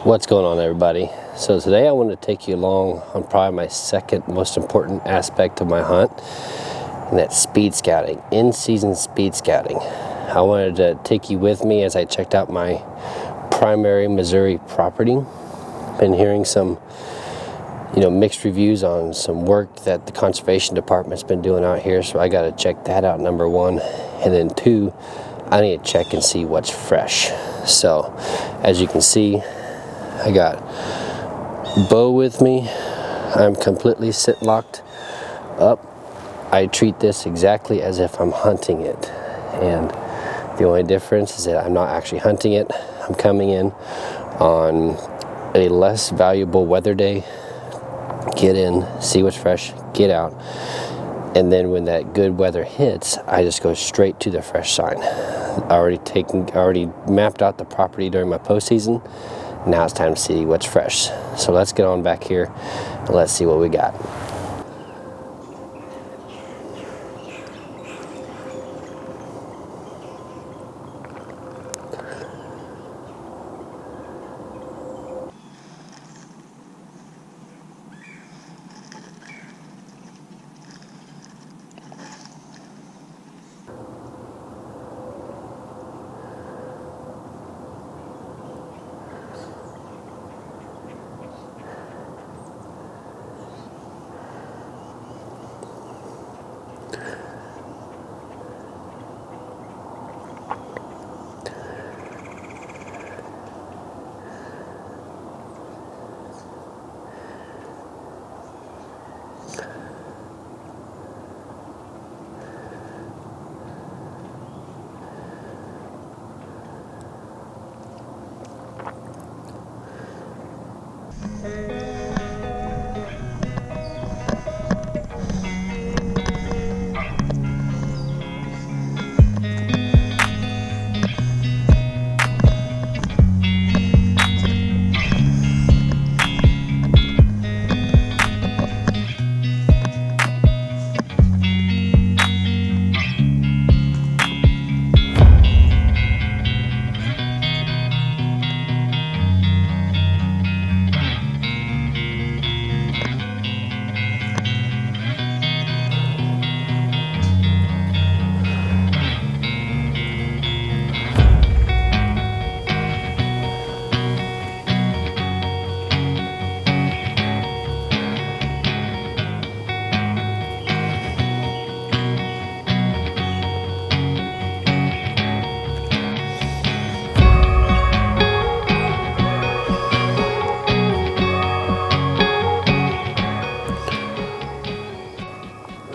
What's going on, everybody? So today I want to take you along on probably my second most important aspect of my hunt, and that's speed scouting, in-season speed scouting. I wanted to take you with me as I checked out my primary Missouri property. Been hearing some mixed reviews on some work that the conservation department's been doing out here, so I got to check that out, number one. And then two, I need to check and see what's fresh. So as you can see, I got bow with me. I'm completely sit locked up. I treat this exactly as if I'm hunting it, and the only difference is that I'm not actually hunting it. I'm coming in on a less valuable weather day, get in, see what's fresh, get out, and then when that good weather hits, I just go straight to the fresh sign. I already mapped out the property during my postseason. Now it's time to see what's fresh. So let's get on back here and let's see what we got.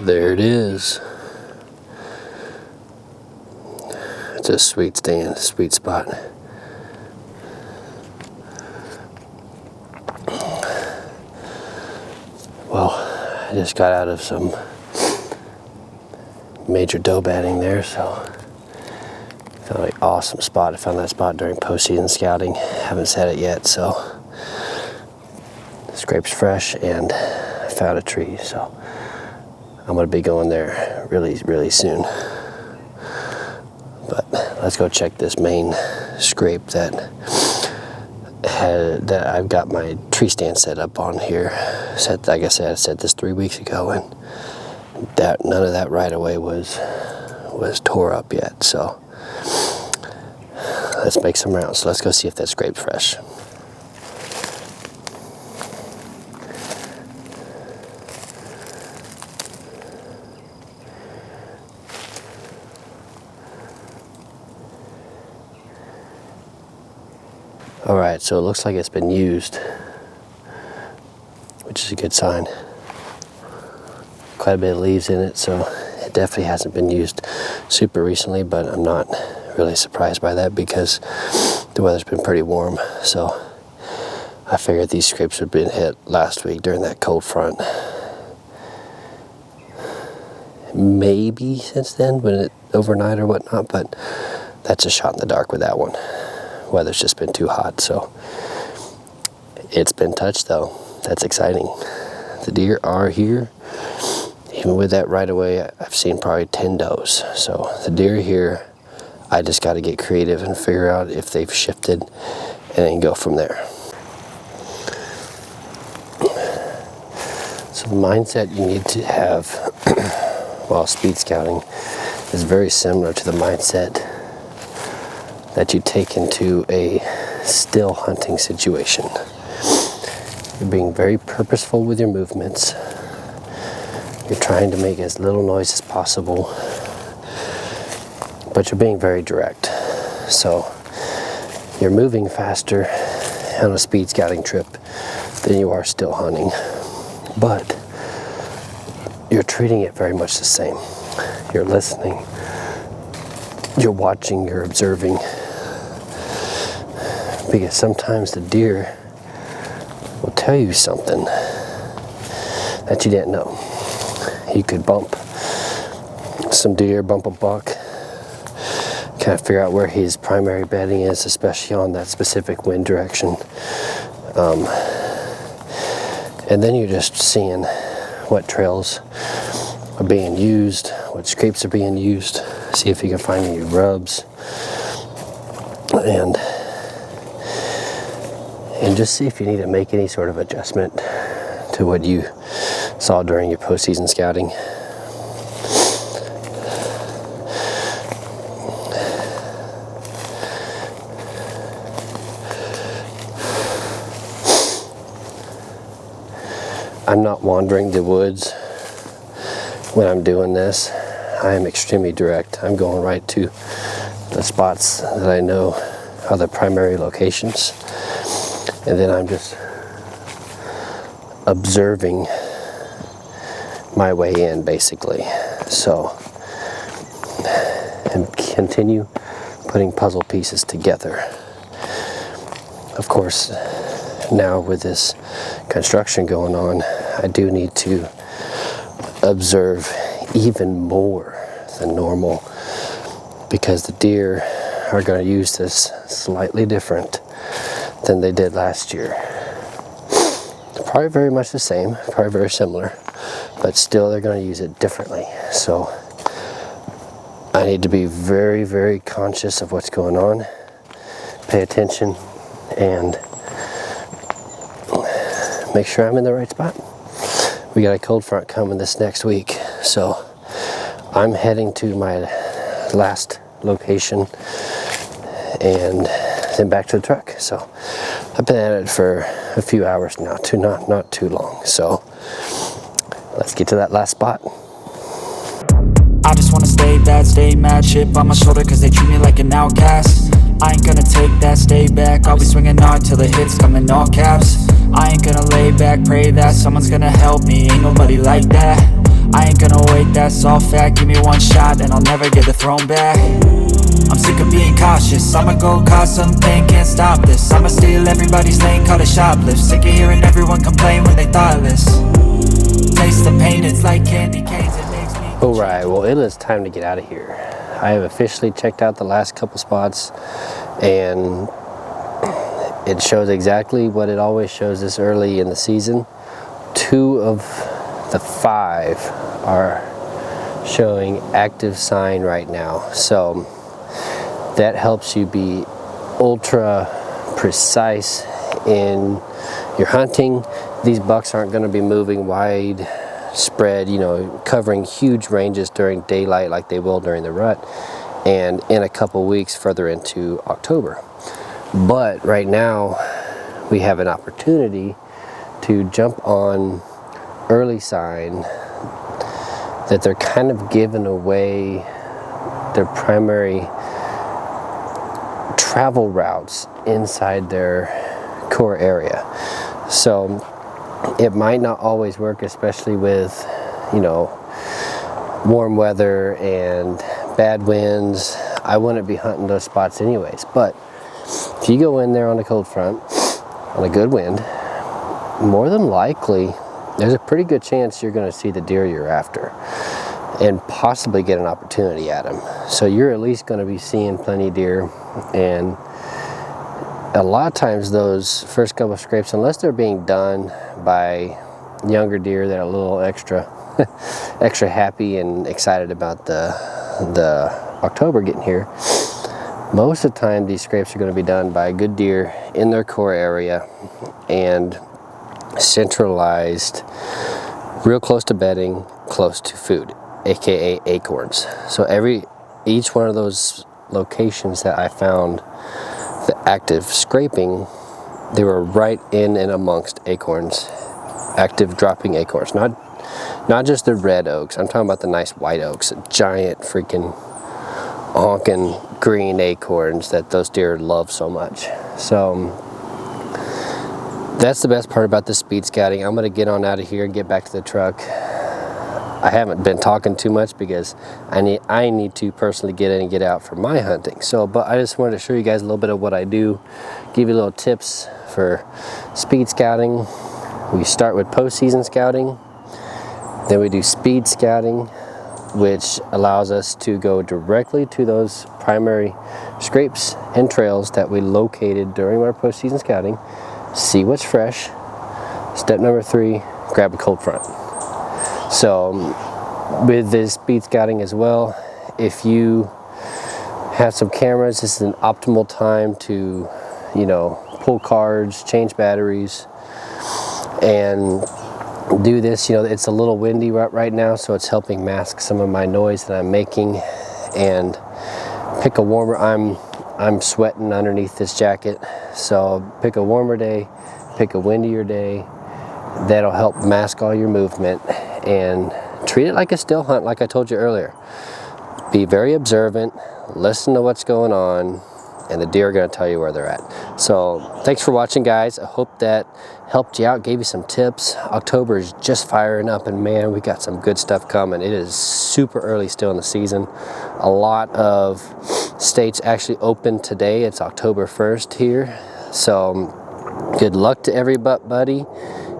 There it is. It's a sweet stand, sweet spot. Well, I just got out of some major doe batting there, so found an awesome spot. I found that spot during postseason scouting. Haven't set it yet, so the scrape's fresh, and I found a tree, so I'm going to be going there really soon. But let's go check this main scrape that I've got my tree stand set up on here. Like I said, I set this 3 weeks ago, and none of that right away was tore up yet. So let's make some rounds. So let's go see if that scrape's fresh. Alright, so it looks like it's been used, which is a good sign. Quite a bit of leaves in it, so it definitely hasn't been used super recently, but I'm not really surprised by that because the weather's been pretty warm. So I figured these scrapes had been hit last week during that cold front. Maybe since then, overnight or whatnot, but that's a shot in the dark with that one. Weather's just been too hot, so it's been touched though. That's exciting. The deer are here. Even with that right away, I've seen probably 10 does. So the deer are here. I just got to get creative and figure out if they've shifted and then go from there. The mindset you need to have while speed scouting is very similar to the mindset that you take into a still hunting situation. You're being very purposeful with your movements. You're trying to make as little noise as possible, but you're being very direct. So you're moving faster on a speed scouting trip than you are still hunting, but you're treating it very much the same. You're listening, you're watching, you're observing, because sometimes the deer will tell you something that you didn't know. You could bump some deer, bump a buck, kind of figure out where his primary bedding is, especially on that specific wind direction. And then you're just seeing what trails are being used, what scrapes are being used, see if you can find any rubs, and just see if you need to make any sort of adjustment to what you saw during your postseason scouting. I'm not wandering the woods when I'm doing this. I am extremely direct. I'm going right to the spots that I know are the primary locations, and then I'm just observing my way in, basically. So, and continue putting puzzle pieces together. Of course, now with this construction going on, I do need to observe even more than normal, because the deer are going to use this slightly different than they did last year. Probably very much the same, probably very similar, but still they're going to use it differently. So I need to be very, very conscious of what's going on, pay attention, and make sure I'm in the right spot. We got a cold front coming this next week, so I'm heading to my last location and then back to the truck. So I've been at it for a few hours now, not too long. So let's get to that last spot. I just wanna stay bad, stay mad, chip on my shoulder cause they treat me like an outcast. I ain't gonna take that, stay back, I'll be swinging hard till the hits come in all caps. I ain't gonna lay back, pray that someone's gonna help me, ain't nobody like that. I ain't gonna wait, that's all fact, give me one shot and I'll never get the throne back. I'm sick of being cautious, I'ma go cause something, can't stop this. I'ma steal everybody's lane, call it shoplift. Sick of hearing everyone complain when they thoughtless. Taste the pain, it's like candy canes, it makes me... Alright, well it is time to get out of here. I have officially checked out the last couple spots, and it shows exactly what it always shows this early in the season. 2 of the 5 are showing active sign right now, so that helps you be ultra precise in your hunting. These bucks aren't going to be moving wide spread, you know, covering huge ranges during daylight like they will during the rut and in a couple weeks further into October. But right now we have an opportunity to jump on early sign that they're kind of giving away their primary travel routes inside their core area. So it might not always work, especially with, you know, warm weather and bad winds. I wouldn't be hunting those spots anyways, but if you go in there on a cold front, on a good wind, more than likely, there's a pretty good chance you're going to see the deer you're after and possibly get an opportunity at them. So you're at least going to be seeing plenty of deer, and a lot of times those first couple of scrapes, unless they're being done by younger deer that are a little extra happy and excited about the October getting here, most of the time these scrapes are going to be done by a good deer in their core area and centralized real close to bedding, close to food, aka acorns. So each one of those locations that I found the active scraping, they were right in and amongst acorns, active dropping acorns. Not just the red oaks, I'm talking about the nice white oaks, giant freaking honking green acorns that those deer love so much. So that's the best part about the speed scouting. I'm gonna get on out of here and get back to the truck. I haven't been talking too much because I need to personally get in and get out for my hunting. So, but I just wanted to show you guys a little bit of what I do, give you little tips for speed scouting. We start with postseason scouting, then we do speed scouting, which allows us to go directly to those primary scrapes and trails that we located during our postseason scouting, see what's fresh. Step number 3, grab a cold front. So with this speed scouting as well, if you have some cameras, this is an optimal time to, you know, pull cards, change batteries, and do this. You know, it's a little windy right now, so it's helping mask some of my noise that I'm making. And pick a warmer, I'm sweating underneath this jacket, so pick a warmer day, pick a windier day. That'll help mask all your movement, and treat it like a still hunt, like I told you earlier. Be very observant, listen to what's going on, and the deer are going to tell you where they're at. So thanks for watching, guys. I hope that helped you out, gave you some tips. October is just firing up, and man, we got some good stuff coming. It is super early still in the season. A lot of states actually open today. It's October 1st here. So good luck to everybody,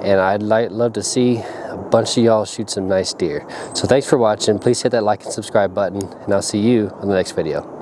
and I'd love to see a bunch of y'all shoot some nice deer. So thanks for watching. Please hit that like and subscribe button, and I'll see you on the next video.